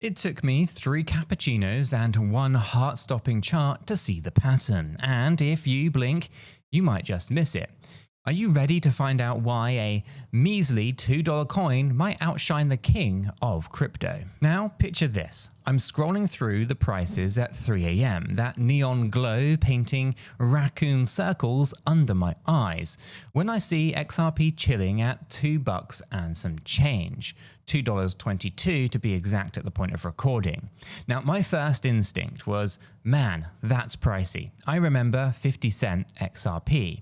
It took me 3 cappuccinos and 1 heart-stopping chart to see the pattern, and if you blink, you might just miss it. Are you ready to find out why a measly $2 coin might outshine the king of crypto? Now, picture this. I'm scrolling through the prices at 3 AM, that neon glow painting raccoon circles under my eyes, when I see XRP chilling at $2 and some change. $2.22 to be exact at the point of recording. Now, my first instinct was, man, that's pricey. I remember 50-cent XRP.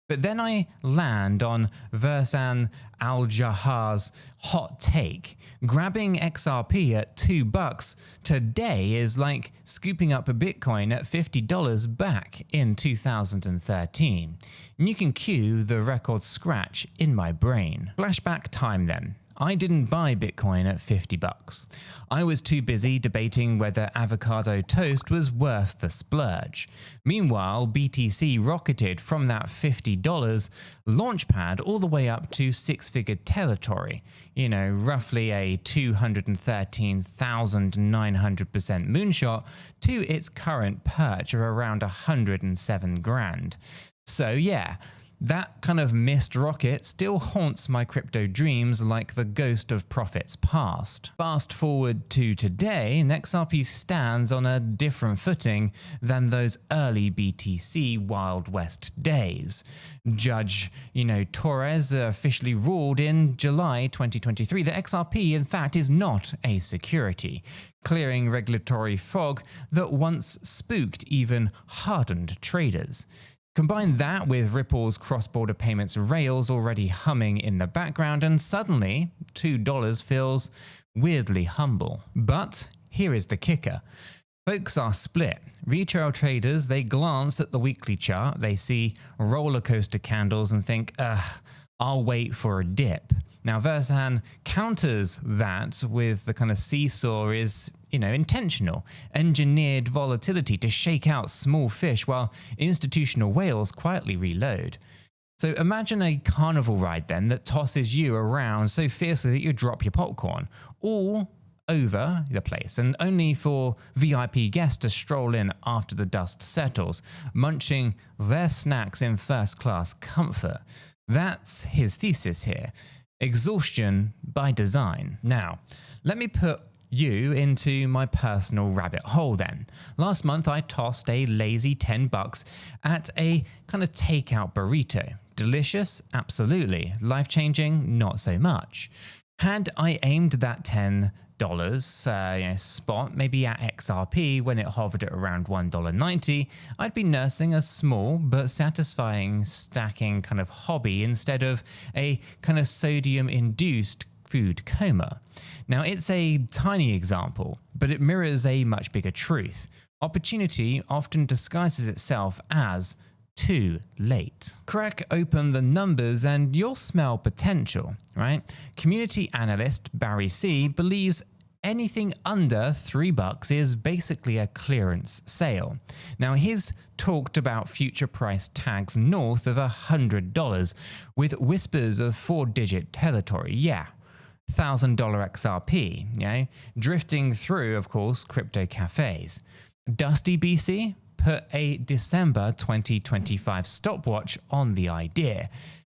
But then I land on Versan Aljarrah's hot take. Grabbing XRP at $2 today is like scooping up a Bitcoin at $50 back in 2013. And you can cue the record scratch in my brain. Flashback time then. I didn't buy Bitcoin at $50. I was too busy debating whether avocado toast was worth the splurge. Meanwhile, BTC rocketed from that $50 launchpad all the way up to six-figure territory. You know, roughly a 213,900% moonshot to its current perch of around 107 grand. So yeah, that kind of missed rocket still haunts my crypto dreams like the ghost of profits past. Fast forward to today, and XRP stands on a different footing than those early BTC Wild West days. Judge, Torres officially ruled in July 2023 that XRP in fact is not a security, clearing regulatory fog that once spooked even hardened traders. Combine that with Ripple's cross-border payments rails already humming in the background, and suddenly $2 feels weirdly humble. But here is the kicker. Folks are split. Retail traders, they glance at the weekly chart, they see roller coaster candles and think, I'll wait for a dip. Now, Versan counters that with the kind of seesaw is, intentional, engineered volatility to shake out small fish while institutional whales quietly reload. So imagine a carnival ride then that tosses you around so fiercely that you drop your popcorn all over the place, and only for VIP guests to stroll in after the dust settles, munching their snacks in first-class comfort. That's his thesis here. Exhaustion by design. Now, let me put you into my personal rabbit hole then. Last month I tossed a lazy $10 at a kind of takeout burrito. Delicious? Absolutely. Life-changing? Not so much. Had I aimed that $10 spot maybe at XRP when it hovered at around $1.90, I'd be nursing a small but satisfying stacking kind of hobby instead of a kind of sodium-induced food coma. Now, it's a tiny example, but it mirrors a much bigger truth. Opportunity often disguises itself as too late. Crack open the numbers and you'll smell potential, right? Community analyst Barry C believes anything under $3 is basically a clearance sale. Now, he's talked about future price tags north of $100 with whispers of 4-digit territory. Yeah. $1,000 XRP, drifting through, of course, crypto cafes. Dusty BC put a December 2025 stopwatch on the idea.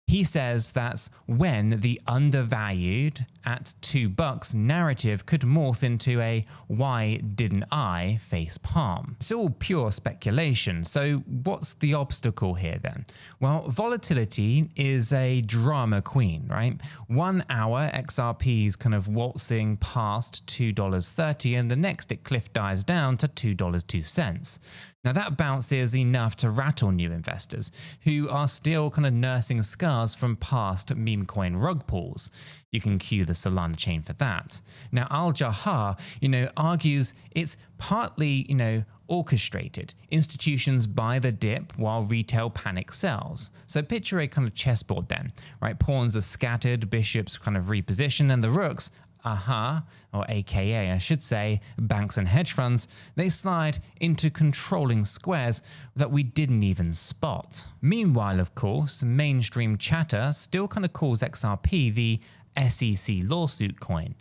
He says that's when the undervalued at $2 narrative could morph into a why didn't I face palm. It's all pure speculation, so what's the obstacle here then? Well, volatility is a drama queen, right? 1 hour XRP is kind of waltzing past $2.30 and the next it cliff dives down to $2.02. Now that bounce is enough to rattle new investors who are still kind of nursing scars from past meme coin rug pulls. You can cue the Solana chain for that. Now Aljarrah, argues it's partly, orchestrated. Institutions buy the dip while retail panic sells. So picture a kind of chessboard then, right? Pawns are scattered, bishops kind of reposition, and the rooks, or AKA I should say, banks and hedge funds, they slide into controlling squares that we didn't even spot. Meanwhile, of course, mainstream chatter still kind of calls XRP the SEC lawsuit coin.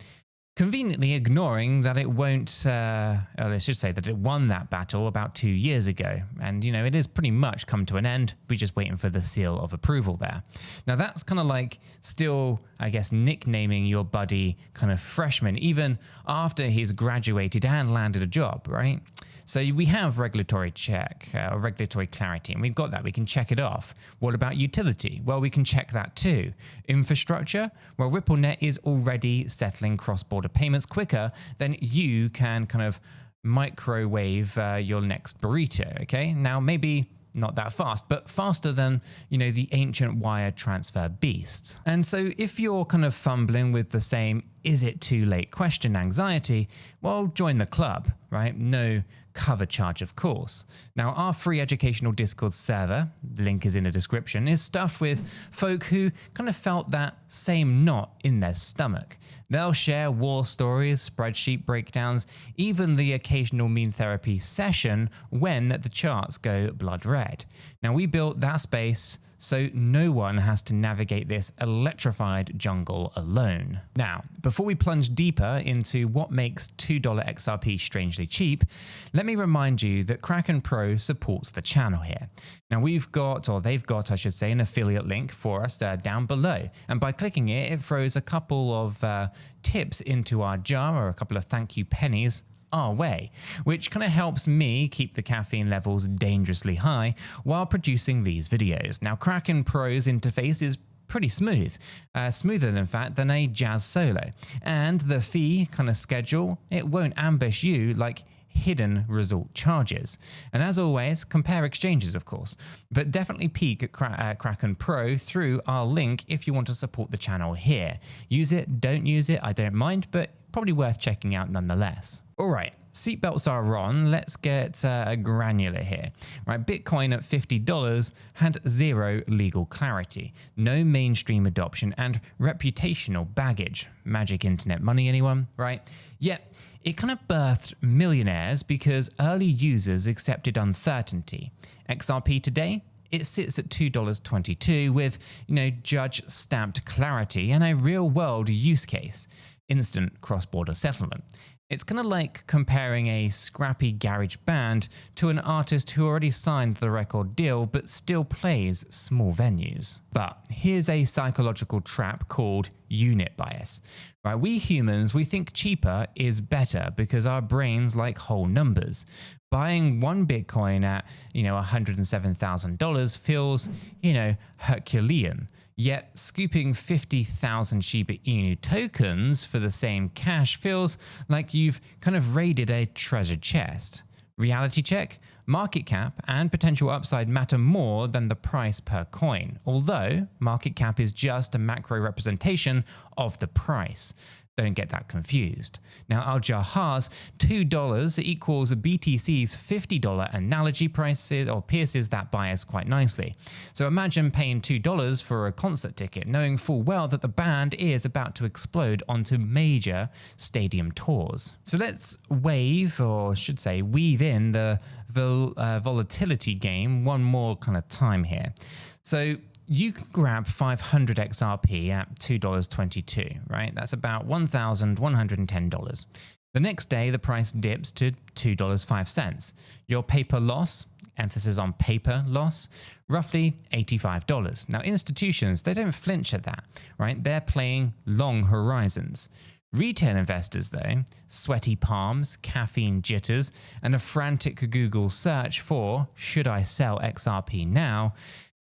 conveniently ignoring that it won't, or I should say that it won that battle about 2 years ago. And, it is pretty much come to an end. We're just waiting for the seal of approval there. Now, that's kind of like still, I guess, nicknaming your buddy kind of freshman, even after he's graduated and landed a job, right? So we have regulatory check, or regulatory clarity, and we've got that. We can check it off. What about utility? Well, we can check that too. Infrastructure? Well, Ripplenet is already settling cross-border payments quicker than you can kind of microwave your next burrito, okay? Now, maybe not that fast, but faster than, the ancient wire transfer beast. And so if you're kind of fumbling with the same is it too late question anxiety, well, join the club, right? No cover charge, of course. Now, our free educational Discord server, the link is in the description, is stuffed with folk who kind of felt that same knot in their stomach. They'll share war stories, spreadsheet breakdowns, even the occasional meme therapy session when the charts go blood red. Now, we built that space so no one has to navigate this electrified jungle alone. Now, before we plunge deeper into what makes $2 XRP strangely cheap, let me remind you that Kraken Pro supports the channel here. Now they've got, I should say, an affiliate link for us down below. And by clicking it, it throws a couple of tips into our jar, or a couple of thank you pennies our way, which kind of helps me keep the caffeine levels dangerously high while producing these videos. Now, Kraken Pro's interface is pretty smooth, smoother in fact than a jazz solo, and the fee kind of schedule, it won't ambush you like hidden result charges. And as always, compare exchanges, of course, but definitely peek at Kraken Pro through our link if you want to support the channel here. Use it, don't use it, I don't mind, but probably worth checking out nonetheless. All right, seatbelts are on. Let's get granular here. Right, Bitcoin at $50 had zero legal clarity, no mainstream adoption, and reputational baggage. Magic internet money, anyone? Right? Yet it kind of birthed millionaires because early users accepted uncertainty. XRP today, it sits at $2.22 with, judge stamped clarity and a real world use case. Instant cross-border settlement. It's kind of like comparing a scrappy garage band to an artist who already signed the record deal but still plays small venues. But here's a psychological trap called unit bias. Right, we humans, we think cheaper is better because our brains like whole numbers. Buying one Bitcoin at, $107,000 feels, Herculean. Yet scooping 50,000 Shiba Inu tokens for the same cash feels like you've kind of raided a treasure chest. Reality check, market cap and potential upside matter more than the price per coin, although market cap is just a macro representation of the price. Don't get that confused. Now, Aljarrah's $2 equals BTC's $50 analogy prices or pierces that bias quite nicely. So imagine paying $2 for a concert ticket, knowing full well that the band is about to explode onto major stadium tours. So let's weave in the volatility game one more kind of time here. So you can grab 500 XRP at $2.22, right? That's about $1,110. The next day, the price dips to $2.05. Your paper loss, emphasis on paper loss, roughly $85. Now, institutions, they don't flinch at that, right? They're playing long horizons. Retail investors, though, sweaty palms, caffeine jitters, and a frantic Google search for, should I sell XRP now,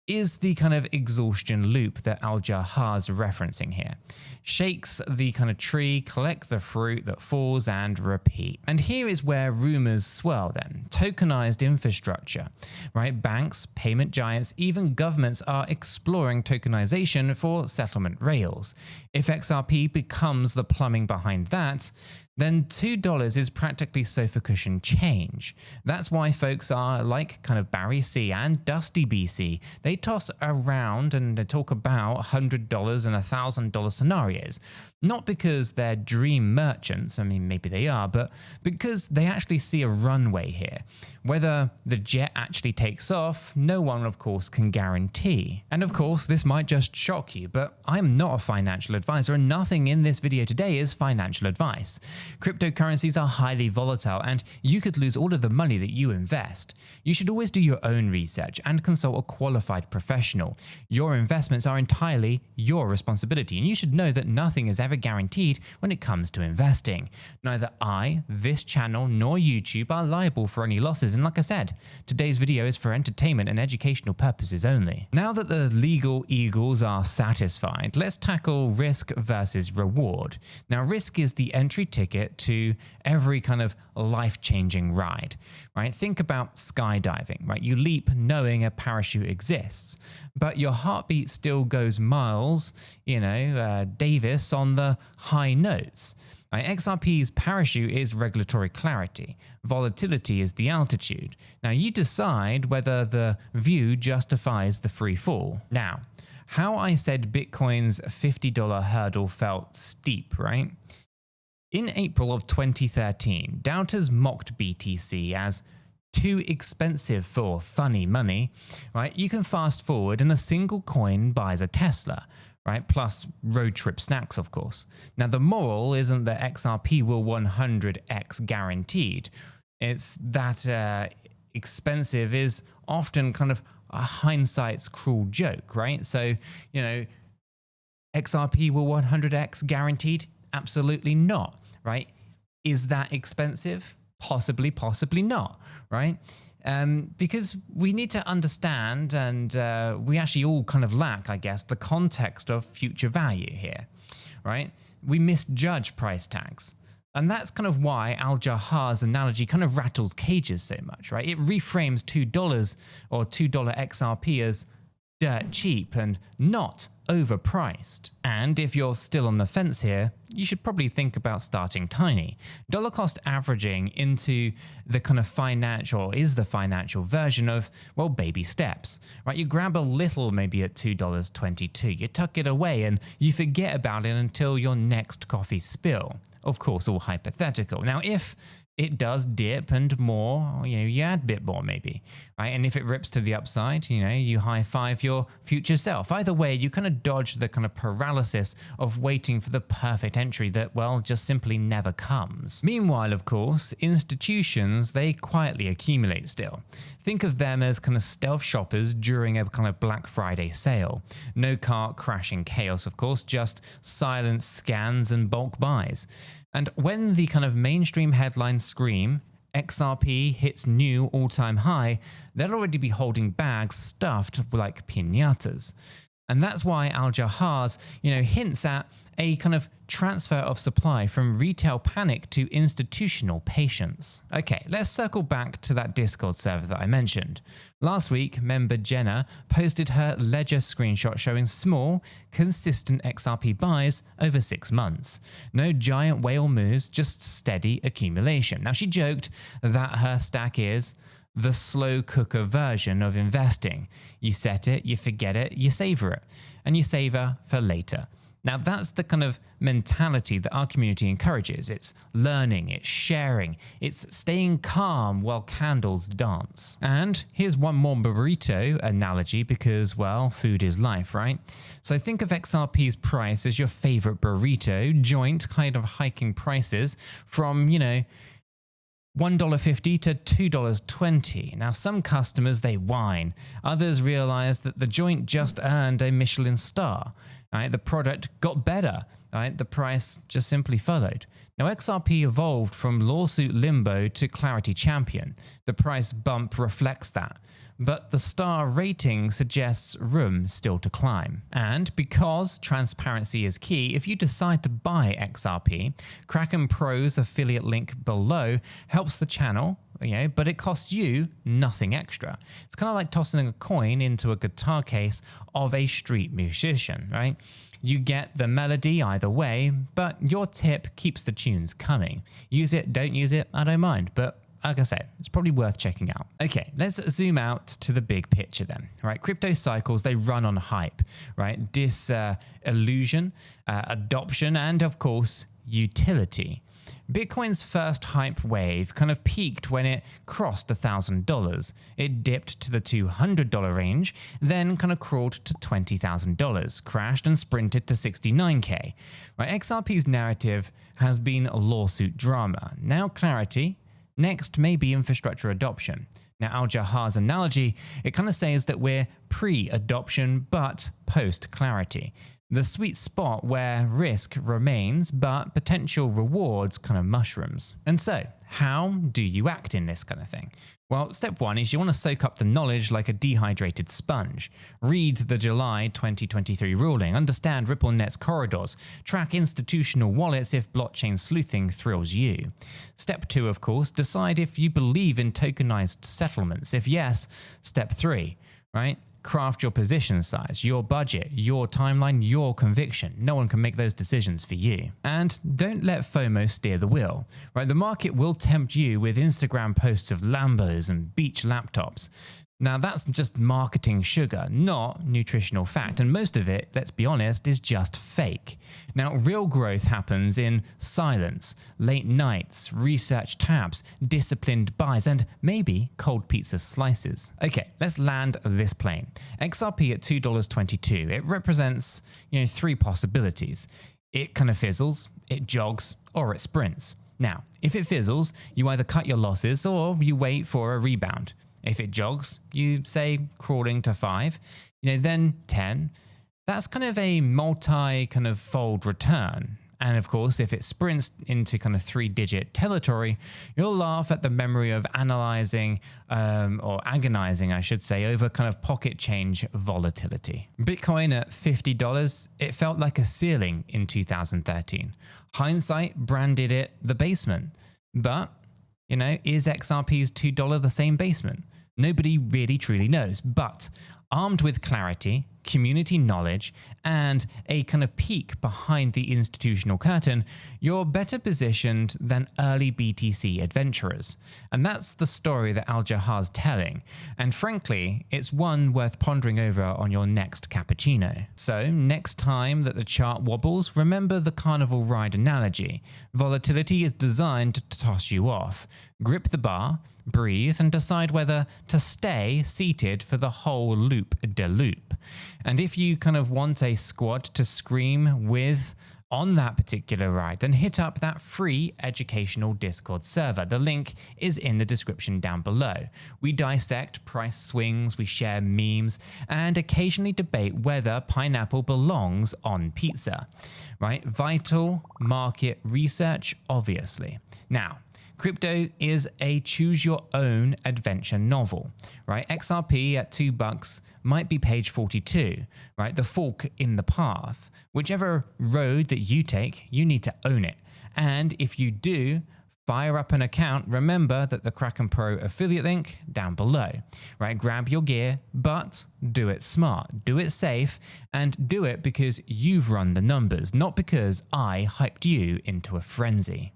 is the kind of exhaustion loop that Aljarrah's referencing here. Shakes the kind of tree, collect the fruit that falls, and repeat. And here is where rumors swirl then. Tokenized infrastructure, right? Banks, payment giants, even governments are exploring tokenization for settlement rails. If XRP becomes the plumbing behind that, then $2 is practically sofa cushion change. That's why folks are like kind of Barry C and Dusty BC. They toss around and they talk about $100 and $1,000 scenarios. Not because they're dream merchants, I mean maybe they are, but because they actually see a runway here. Whether the jet actually takes off, no one of course can guarantee. And of course this might just shock you, but I'm not a financial advisor and nothing in this video today is financial advice. Cryptocurrencies are highly volatile and you could lose all of the money that you invest. You should always do your own research and consult a qualified professional. Your investments are entirely your responsibility and you should know that nothing is ever guaranteed when it comes to investing. Neither I, this channel, nor YouTube are liable for any losses, and like I said, today's video is for entertainment and educational purposes only. Now that the legal eagles are satisfied, let's tackle risk versus reward. Now risk is the entry ticket to every kind of life-changing ride, right? Think about skydiving, right? You leap knowing a parachute exists, but your heartbeat still goes miles, Davis on the high notes. Right? XRP's parachute is regulatory clarity. Volatility is the altitude. Now you decide whether the view justifies the free fall. Now, how I said Bitcoin's $50 hurdle felt steep, right? In April of 2013, doubters mocked BTC as too expensive for funny money, right? You can fast forward and a single coin buys a Tesla, right? Plus road trip snacks, of course. Now the moral isn't that XRP will 100x guaranteed. It's that expensive is often kind of a hindsight's cruel joke, right? So, XRP will 100x guaranteed? Absolutely not, right? Is that expensive? Possibly, possibly not, right? Because we need to understand, and we actually all kind of lack, I guess, the context of future value here, right? We misjudge price tags. And that's kind of why Aljarrah's analogy kind of rattles cages so much, right? It reframes $2 or $2 XRP as dirt cheap and not overpriced. And if you're still on the fence here, you should probably think about starting tiny. Dollar cost averaging into the kind of financial version of, well, baby steps, right? You grab a little maybe at $2.22, you tuck it away and you forget about it until your next coffee spill. Of course, all hypothetical. Now, if it does dip and more, you add a bit more maybe, right? And if it rips to the upside, you high five your future self. Either way, you kind of dodge the kind of paralysis of waiting for the perfect entry that, well, just simply never comes. Meanwhile, of course, institutions, they quietly accumulate still. Think of them as kind of stealth shoppers during a kind of Black Friday sale. No cart crashing chaos, of course, just silent scans and bulk buys. And when the kind of mainstream headlines scream, XRP hits new all-time high, they'll already be holding bags stuffed like piñatas. And that's why Aljarrah's, hints at a kind of transfer of supply from retail panic to institutional patience. Okay, let's circle back to that Discord server that I mentioned. Last week, member Jenna posted her ledger screenshot showing small, consistent XRP buys over 6 months. No giant whale moves, just steady accumulation. Now, she joked that her stack is the slow cooker version of investing. You set it, you forget it, you savor it, and you savor for later. Now that's the kind of mentality that our community encourages. It's learning, it's sharing, it's staying calm while candles dance. And here's one more burrito analogy because, well, food is life, right? So think of XRP's price as your favorite burrito joint, kind of hiking prices from, $1.50 to $2.20. Now, some customers, they whine. Others realize that the joint just earned a Michelin star. Right? The product got better. Right? The price just simply followed. Now, XRP evolved from lawsuit limbo to clarity champion. The price bump reflects that. But the star rating suggests room still to climb. And because transparency is key, if you decide to buy XRP, Kraken Pro's affiliate link below helps the channel, but it costs you nothing extra. It's kind of like tossing a coin into a guitar case of a street musician, right? You get the melody either way, but your tip keeps the tunes coming. Use it, don't use it, I don't mind, but like I said, it's probably worth checking out. Okay, let's zoom out to the big picture then, right? Crypto cycles, they run on hype, right? Disillusion, adoption, and of course, utility. Bitcoin's first hype wave kind of peaked when it crossed $1,000. It dipped to the $200 range, then kind of crawled to $20,000, crashed and sprinted to 69K. Right, XRP's narrative has been lawsuit drama. Now clarity, next maybe infrastructure adoption. Now Aljarrah's analogy, it kind of says that we're pre-adoption but post-clarity. The sweet spot where risk remains, but potential rewards kind of mushrooms. And so, how do you act in this kind of thing? Well, step one is you want to soak up the knowledge like a dehydrated sponge. Read the July 2023 ruling, understand Ripplenet's corridors, track institutional wallets if blockchain sleuthing thrills you. Step two, of course, decide if you believe in tokenized settlements. If yes, step three, right? Craft your position size, your budget, your timeline, your conviction. No one can make those decisions for you. And don't let FOMO steer the wheel, right? The market will tempt you with Instagram posts of Lambos and beach laptops. Now that's just marketing sugar, not nutritional fact, and most of it, let's be honest, is just fake. Now real growth happens in silence, late nights, research tabs, disciplined buys, and maybe cold pizza slices. Okay, let's land this plane. XRP at $2.22, it represents, three possibilities. It kind of fizzles, it jogs, or it sprints. Now, if it fizzles, you either cut your losses or you wait for a rebound. If it jogs, you say crawling to 5, then 10. That's kind of a fold return. And of course, if it sprints into kind of 3-digit territory, you'll laugh at the memory of analyzing or agonizing, I should say, over kind of pocket change volatility. Bitcoin at $50, it felt like a ceiling in 2013. Hindsight branded it the basement. But, is XRP's $2 the same basement? Nobody really truly knows, but armed with clarity, community knowledge, and a kind of peek behind the institutional curtain, you're better positioned than early BTC adventurers. And that's the story that Aljarrah's telling. And frankly, it's one worth pondering over on your next cappuccino. So next time that the chart wobbles, remember the carnival ride analogy. Volatility is designed to toss you off. Grip the bar, breathe, and decide whether to stay seated for the whole loop-de-loop. And if you kind of want a squad to scream with on that particular ride, then hit up that free educational Discord server. The link is in the description down below. We dissect price swings, we share memes, and occasionally debate whether pineapple belongs on pizza, right? Vital market research, obviously. Now, crypto is a choose-your-own adventure novel, right? XRP at $2 might be page 42, right? The fork in the path. Whichever road that you take, you need to own it. And if you do, fire up an account. Remember that the Kraken Pro affiliate link down below, right? Grab your gear, but do it smart, do it safe, and do it because you've run the numbers, not because I hyped you into a frenzy.